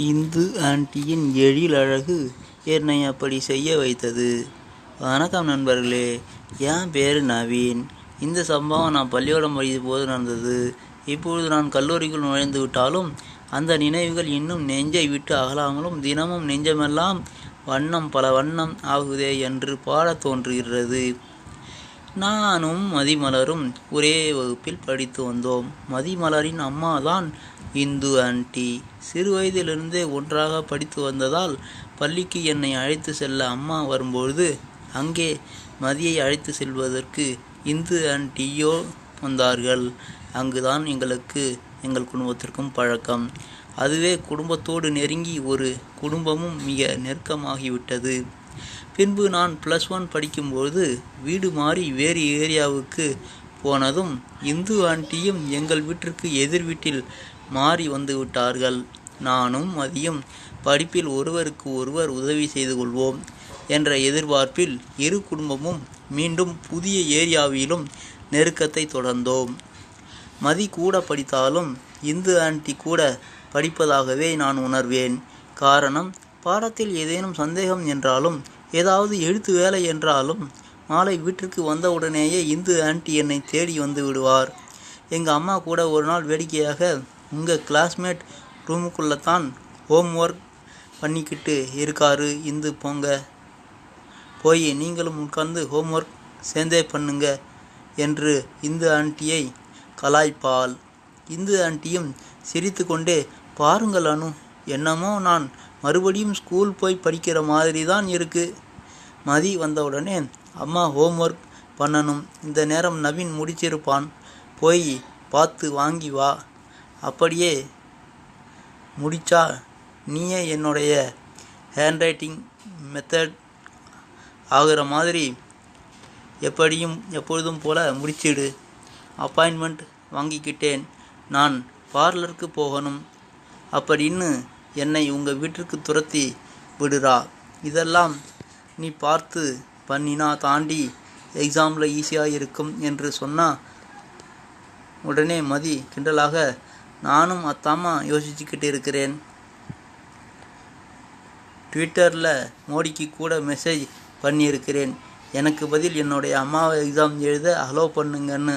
இந்து ஆண்டியின் எழிலழகு என்னை அப்படி செய்ய வைத்தது. வணக்கம் நண்பர்களே, என் பேர் நவீன். இந்த சம்பவம் நான் பள்ளிக்கூடம் படிக்கும் போது நடந்தது. இப்பொழுது நான் கல்லூரிக்குள் நுழைந்து விட்டாலும் அந்த நினைவுகள் இன்னும் நெஞ்சை விட்டு அகலாமலும் தினமும் நெஞ்சமெல்லாம் வண்ணம் பல வண்ணம் ஆகுதே என்று பாடத் தோன்றுகிறது. நானும் மதிமலரும் ஒரே வகுப்பில் படித்து வந்தோம். மதிமலரின் அம்மா தான் இந்து ஆண்டி. சிறு வயதிலிருந்தே ஒன்றாக படித்து வந்ததால் பள்ளிக்கு என்னை அழைத்து செல்ல அம்மா வரும்பொழுது அங்கே மதியை அழைத்து செல்வதற்கு இந்து ஆண்டியோ வந்தார்கள். அங்குதான் எங்கள் குடும்பத்திற்கும் பழக்கம். அதுவே குடும்பத்தோடு நெருங்கி ஒரு குடும்பமும் மிக நெருக்கமாகிவிட்டது. பின்பு நான் +1 படிக்கும்போது வீடு மாறி வேறு ஏரியாவுக்கு போனதும் இந்து ஆண்டியும் எங்கள் வீட்டிற்கு எதிர் வீட்டில் மாறி வந்து விட்டார்கள். நானும் மதியும் படிப்பில் ஒருவருக்கு ஒருவர் உதவி செய்து கொள்வோம் என்ற எதிர்பார்ப்பில் இரு குடும்பமும் மீண்டும் புதிய ஏரியாவிலும் நெருக்கத்தை தொடர்ந்தோம். மதி கூட படித்தாலும் இந்து ஆண்டி கூட படிப்பதாகவே நான் உணர்வேன். காரணம், பாடத்தில் ஏதேனும் சந்தேகம் என்றாலும் ஏதாவது எழுத்து வேலை என்றாலும் மாலை வீட்டிற்கு வந்தவுடனேயே இந்து ஆண்டி என்னை தேடி வந்து விடுவார். எங்கள் அம்மா கூட ஒரு நாள் வேடிக்கையாக, உங்கள் கிளாஸ்மேட் ரூமுக்குள்ளே ஹோம் ஒர்க் பண்ணிக்கிட்டு இருக்காரு இந்து, போங்க போய் நீங்களும் உட்கார்ந்து ஹோம் ஒர்க் சேர்ந்தே பண்ணுங்க என்று இந்து ஆண்டியை கலாய்ப்பாள். இந்து ஆண்டியும் சிரித்து கொண்டே, பாருங்கள் அனு, என்னமோ நான் மறுபடியும் ஸ்கூல் போய் படிக்கிற மாதிரி தான் இருக்கு. மதி வந்தவுடனே, அம்மா ஹோம் ஒர்க் பண்ணணும், இந்த நேரம் நவீன் முடிச்சிருப்பான், போய் பார்த்து வாங்கி வா, அப்படியே முடிச்சா நீயே என்னுடைய ஹேண்ட்ரைட்டிங் மெத்தட் ஆகிற மாதிரி எப்பொழுதும் போல முடிச்சிடு. அப்பாயின்மெண்ட் வாங்கிக்கிட்டேன், நான் பார்லருக்கு போகணும் அப்படின்னு என்னை உங்கள் வீட்டிற்கு துரத்தி விடுறா. இதெல்லாம் நீ பார்த்து பண்ணினா தாண்டி எக்ஸாமில் ஈஸியாக இருக்கும் என்று சொன்னா உடனே மதி கிண்டலாக, நானும் அத்தாமா யோசிச்சுக்கிட்டு இருக்கிறேன். ட்விட்டரில் மோடிக்கு கூட மெசேஜ் பண்ணியிருக்கிறேன், எனக்கு பதில் என்னுடைய அம்மாவை எக்ஸாம் எழுத அலோ பண்ணுங்கன்னு.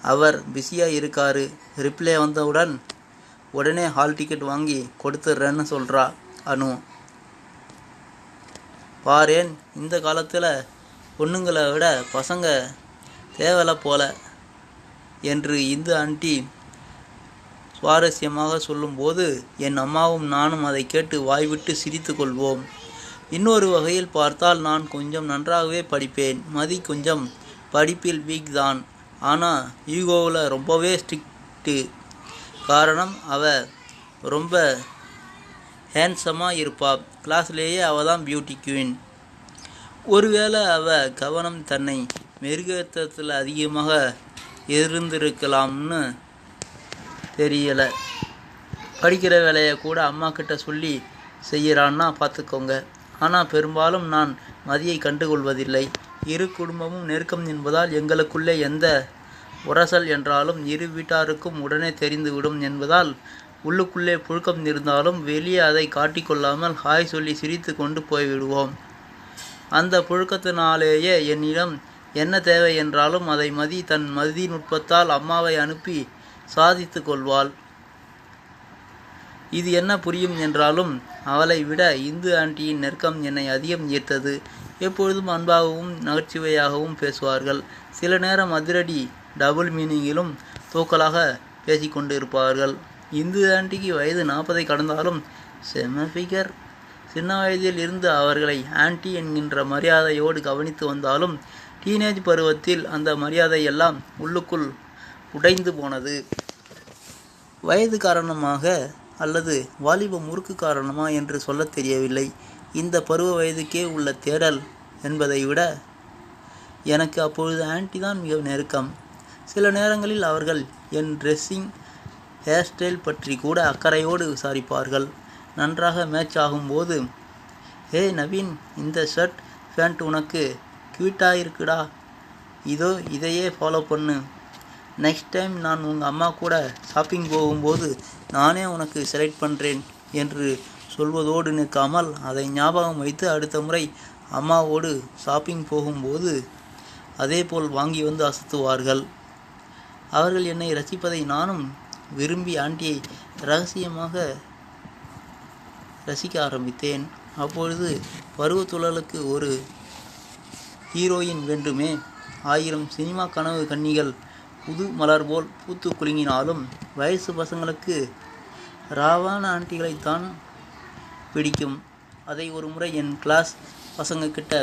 அவர் பிஸியாக இருக்காரு, ரிப்ளை வந்தவுடன் உடனே ஹால் டிக்கெட் வாங்கி கொடுத்துட்றேன்னு சொல்கிறா அனு. பாரேன், இந்த காலத்தில் பொண்ணுங்களை விட பசங்க தேவலை போல என்று இந்து ஆண்டி சுவாரஸ்யமாக சொல்லும்போது என் அம்மாவும் நானும் அதை கேட்டு வாய்விட்டு சிரித்து கொள்வோம். இன்னொரு வகையில் பார்த்தால் நான் கொஞ்சம் நன்றாகவே படிப்பேன். மதி கொஞ்சம் படிப்பில் வீக் தான், ஆனால் ஈகோவில் ரொம்பவே ஸ்ட்ரிக்ட்டு. காரணம், அவள் ரொம்ப ஹேண்ட்ஸமாக இருப்பா. கிளாஸ்லேயே அவள் தான் பியூட்டி குவீன். ஒருவேளை அவள் கவனம் தன்னை மெருகேற்றத்தில் அதிகமாக இருந்திருக்கலாம்னு தெரியலை. படிக்கிற வேலையை கூட அம்மா கிட்ட சொல்லி செய்கிறான்னா பார்த்துக்கோங்க. ஆனால் பெரும்பாலும் நான் மதியை கண்டுகொள்வதில்லை. இரு குடும்பமும் நெருக்கம் என்பதால் எங்களுக்குள்ளே எந்த உரசல் என்றாலும் இரு வீட்டாருக்கும் உடனே தெரிந்துவிடும் என்பதால் உள்ளுக்குள்ளே புழுக்கம் இருந்தாலும் வெளியே அதை காட்டிக்கொள்ளாமல் ஹாய் சொல்லி சிரித்து கொண்டு போய்விடுவோம். அந்த புழுக்கத்தினாலேயே என்னிடம் என்ன தேவை என்றாலும் அதை மதி தன் மதிநுட்பத்தால் அம்மாவை அனுப்பி சாதித்து கொள்வாள். இது என்ன புரியும் என்றாலும் அவளை விட இந்து ஆண்டியின் நெருக்கம் என்னை அதிகம் ஈர்த்தது. எப்பொழுதும் அன்பாகவும் நகைச்சுவையாகவும் பேசுவார்கள். சில நேரம் அதிரடி டபுள் மீனிங்கிலும் தூக்கலாக பேசிக்கொண்டு இருப்பார்கள். இந்து ஆண்டிக்கு வயது 40 கடந்தாலும் செம ஃபிகர். சின்ன வயதில் இருந்து அவர்களை ஆண்டி என்கின்ற மரியாதையோடு கவனித்து வந்தாலும் டீனேஜ் பருவத்தில் அந்த மரியாதை எல்லாம் உள்ளுக்குள் உடைந்து போனது. வயது காரணமாக அல்லது வாலிப முறுக்கு காரணமா என்று சொல்ல தெரியவில்லை. இந்த பருவ வயதுக்கே உள்ள தேடல் என்பதை விட எனக்கு அப்பொழுது ஆண்டி தான் மிக நெருக்கம். சில நேரங்களில் அவர்கள் என் ட்ரெஸ்ஸிங், ஹேர் ஸ்டைல் பற்றி கூட அக்கறையோடு விசாரிப்பார்கள். நன்றாக மேட்ச் ஆகும்போது, ஹே நவீன், இந்த ஷர்ட் பேண்ட் உனக்கு க்யூட்டாக இருக்குடா, இதோ இதையே ஃபாலோ பண்ணு, நெக்ஸ்ட் டைம் நான் உங்கள் அம்மா கூட ஷாப்பிங் போகும்போது நானே உனக்கு செலக்ட் பண்ணுறேன் என்று சொல்வதோடு நிற்காமல் அதை ஞாபகம் வைத்து அடுத்த முறை அம்மாவோடு ஷாப்பிங் போகும்போது அதேபோல் வாங்கி வந்து அசத்துவார்கள். அவர்கள் என்னை ரசிப்பதை நானும் விரும்பி ஆண்டியை ரகசியமாக ரசிக்க ஆரம்பித்தேன். அப்பொழுது பருவத்துழலுக்கு ஒரு ஹீரோயின் வேண்டுமே. 1000 சினிமா கனவு கன்னிகள் புது மலர் போல் பூத்து குலுங்கினாலும் வயசு பசங்களுக்கு ராவான ஆண்டிகளைத்தான் பிடிக்கும். அதை ஒரு முறை என் கிளாஸ் பசங்க கிட்ட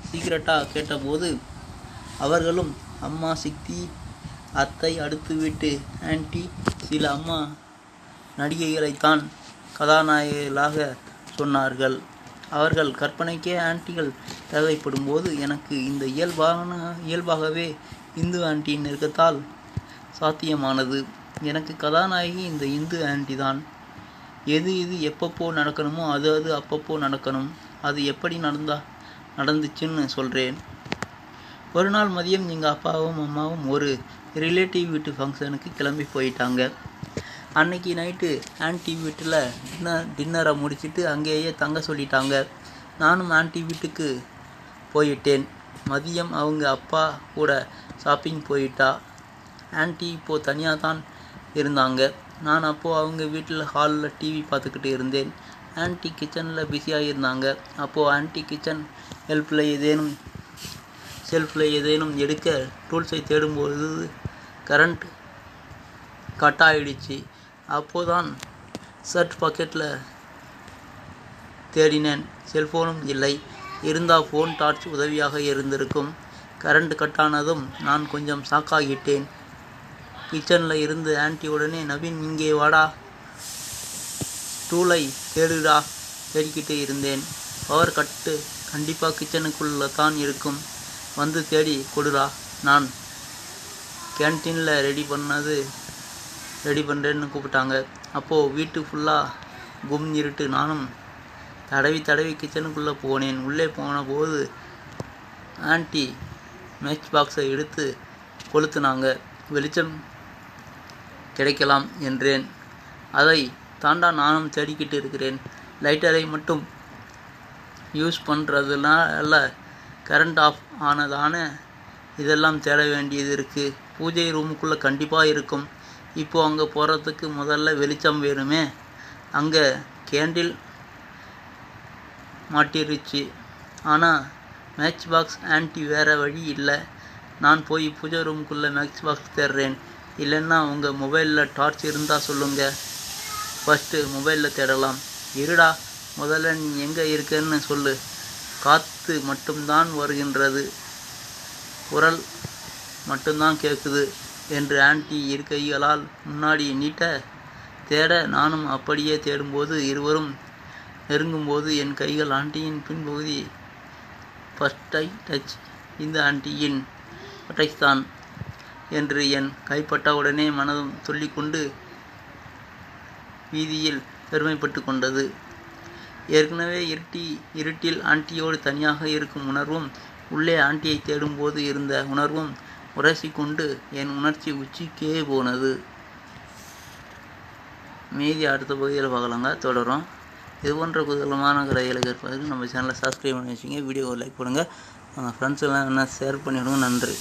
சீக்கிரட்டாக கேட்டபோது அவர்களும் அம்மா, சித்தி, அத்தை, அடுத்து வீட்டு ஆன்டி, சில அம்மா நடிகைகளைத்தான் கதாநாயகிகளாக சொன்னார்கள். அவர்கள் கற்பனைக்கே ஆன்டிகள் தேவைப்படும் போது எனக்கு இந்த இயல்பாகவே இந்து ஆன்டியின் நெருக்கத்தால் சாத்தியமானது. எனக்கு கதாநாயகி இந்த இந்து ஆன்டி தான். எது எப்பப்போ நடக்கணுமோ அது அப்பப்போ நடக்கணும். அது எப்படி நடந்துச்சுன்னு சொல்கிறேன். ஒரு நாள் மதியம் எங்கள் அப்பாவும் அம்மாவும் ஒரு ரிலேட்டிவ் வீட்டு ஃபங்க்ஷனுக்கு கிளம்பி போயிட்டாங்க. அன்னைக்கு நைட்டு ஆன்டி வீட்டில் டின்னரை முடிச்சுட்டு அங்கேயே தங்க சொல்லிட்டாங்க. நானும் ஆன்டி வீட்டுக்கு போயிட்டேன். மதியம் அவங்க அப்பா கூட ஷாப்பிங் போயிட்டா. ஆன்டி இப்போது தனியாக தான் இருந்தாங்க. நான் அப்போது அவங்க வீட்டில் ஹாலில் டிவி பார்த்துக்கிட்டு இருந்தேன். ஆன்டி கிச்சனில் பிஸியாக இருந்தாங்க. அப்போது ஆன்டி கிச்சன் ஷெல்ஃபில் ஏதேனும் எடுக்க டூல்ஸை தேடும்போது கரண்ட் கட் ஆகிடுச்சு. அப்போதான் ஷர்ட் பாக்கெட்டில் தேடினேன். செல்ஃபோனும் இல்லை. இருந்தால் ஃபோன் டார்ச் உதவியாக இருந்திருக்கும். கரண்ட் கட் ஆனதும் நான் கொஞ்சம் ஷாக்காகிட்டேன். கிச்சனில் இருந்து ஆன்டி உடனே, நவீன் இங்கே வாடா, டூலை தேடுடா. தேடிக்கிட்டு இருந்தேன். பவர் கட்டு கண்டிப்பாக கிச்சனுக்குள்ளே தான் இருக்கும். வந்து தேடி கொடுடா. நான் கேன்டீனில் ரெடி பண்ணுறேன்னு கூப்பிட்டாங்க. அப்போது வீட்டு ஃபுல்லாக கும் இருட்டு. நானும் தடவி கிச்சனுக்குள்ளே போனேன். உள்ளே போன போது ஆன்டி மேட்ச் பாக்ஸை எடுத்து கொளுத்துனாங்க. வெளிச்சம் கிடைக்கலாம் என்றேன். அதை தாண்டா நானும் தேடிக்கிட்டு இருக்கிறேன். லைட்டரை மட்டும் யூஸ் பண்ணுறதுனால கரண்ட் ஆஃப் ஆனதான இதெல்லாம் தேட வேண்டியது இருக்குது. பூஜை ரூமுக்குள்ளே கண்டிப்பாக இருக்கும். இப்போது அங்கே போகிறதுக்கு முதல்ல வெளிச்சம் வேணுமே. அங்கே கேண்டில் மாட்டிருச்சு. ஆனால் மேட்ச் பாக்ஸ் ஆன்டி வேறு வழி இல்லை. நான் போய் பூஜை ரூமுக்குள்ளே மேட்ச் பாக்ஸ் தேடுறேன். இல்லைன்னா உங்கள் மொபைலில் டார்ச் இருந்தால் சொல்லுங்கள். ஃபஸ்ட்டு மொபைலில் தேடலாம். இருடா, முதல்ல நீ எங்கே இருக்கன்னு சொல்லு. காற்று மட்டும்தான் வருகின்றது, குரல் மட்டும்தான் கேட்குது என்று ஆன்டி இருக்கைகளால் முன்னாடி நீட்ட தேட நானும் அப்படியே தேடும்போது இருவரும் நெருங்கும்போது என் கைகள் ஆன்டியின் பின்பகுதி ஃபர்ஸ்ட் டச். இந்த ஆன்டியின் டச் தான் என்று என் கைப்பட்டவுடனே மனதும் சொல்லிக்கொண்டு வீதியில் பெருமைப்பட்டு கொண்டது. ஏற்கனவே இருட்டில் ஆன்டியோடு தனியாக இருக்கும் உணர்வும் உள்ளே ஆன்டியை தேடும்போது இருந்த உணர்வும் உரசிக்கொண்டு என் உணர்ச்சி உச்சிக்கே போனது. மீதி அடுத்த பகுதியில் பார்க்கலாங்க. தொடரும். இது போன்ற குதூகலமான கதைகளை கேட்பதற்கு நம்ம சேனலை சப்ஸ்கிரைப் பண்ணி வச்சுங்க. வீடியோவை லைக் பண்ணுங்கள். ஃப்ரெண்ட்ஸ் எல்லாம் என்ன ஷேர் பண்ணிவிடுங்க. நன்றி.